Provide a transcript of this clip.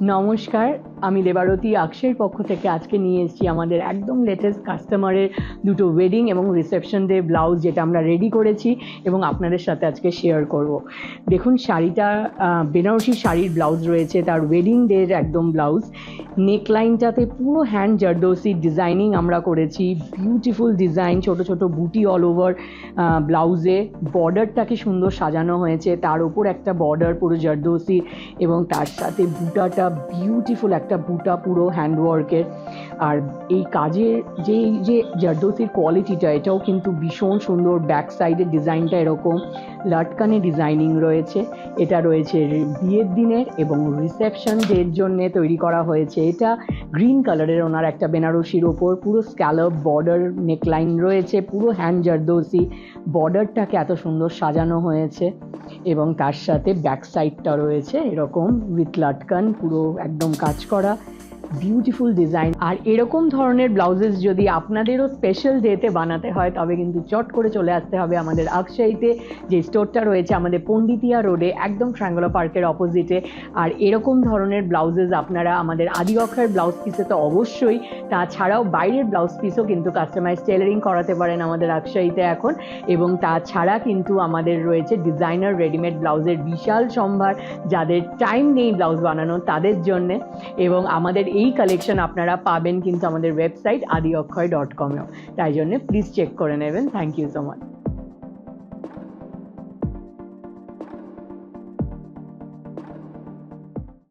নমস্কার, আমি দেবারতী আকশের পক্ষ থেকে আজকে নিয়ে এসেছি আমাদের একদম লেটেস্ট কাস্টমারের দুটো ওয়েডিং এবং রিসেপশন ডে ব্লাউজ, যেটা আমরা রেডি করেছি এবং আপনাদের সাথে আজকে শেয়ার করব। দেখুন, শাড়িটা বেনারসি শাড়ির ব্লাউজ রয়েছে, তার ওয়েডিং ডের একদম ব্লাউজ। নেকলাইনটাতে পুরো হ্যান্ড জারদোসি ডিজাইনিং আমরা করেছি, বিউটিফুল ডিজাইন, ছোট ছোট বুটি অল ওভার ব্লাউজে। বর্ডারটাকে সুন্দর সাজানো হয়েছে, তার উপর একটা বর্ডার পুরো জারদোসি, এবং তার সাথে বুটাটা বিউটিফুল একটা বুটা পুরো হ্যান্ডওয়ার্কের। আর এই কাজের যে জারদোসির কোয়ালিটিটা, এটাও কিন্তু ভীষণ সুন্দর। ব্যাক সাইডের ডিজাইনটা এরকম লাটকানে ডিজাইনিং রয়েছে। এটা রয়েছে বিয়ের দিনের এবং রিসেপশন ডের জন্যে তৈরি করা হয়েছে। এটা গ্রিন কালারের ওনার একটা বেনারসির ওপর পুরো স্ক্যালপ বর্ডার নেকলাইন রয়েছে, পুরো হ্যান্ড জারদোসি। বর্ডারটাকে এত সুন্দর সাজানো হয়েছে এবং তার সাথে ব্যাক সাইডটা রয়েছে এরকম উইথ লাটকান, পুরো একদম কাজ করা, বিউটিফুল ডিজাইন। আর এরকম ধরনের ব্লাউজেস যদি আপনাদেরও স্পেশাল ডেতে বানাতে হয়, তবে কিন্তু চট করে চলে আসতে হবে আমাদের আকশাইতে, যে স্টোরটা রয়েছে আমাদের পণ্ডিতিয়া রোডে, একদম ট্রায়াঙ্গুলার পার্কের অপোজিটে। আর এরকম ধরনের ব্লাউজেস আপনারা আমাদের আদি অক্ষয়ের ব্লাউজ পিসে তো অবশ্যই, তাছাড়াও বাইরের ব্লাউজ পিসও কিন্তু কাস্টমাইজ টেলারিং করাতে পারেন আমাদের আকশাইতে এখন। এবং তাছাড়া কিন্তু আমাদের রয়েছে ডিজাইনার রেডিমেড ব্লাউজের বিশাল সম্ভার, যাদের টাইম নেই ব্লাউজ বানানোর তাদের জন্যে। এবং আমাদের এই কালেকশন আপনারা পাবেন কিন্তু আমাদের ওয়েবসাইট adiakhoy.com-এও, তাই জন্য প্লিজ চেক করে নেবেন। Thank you so much.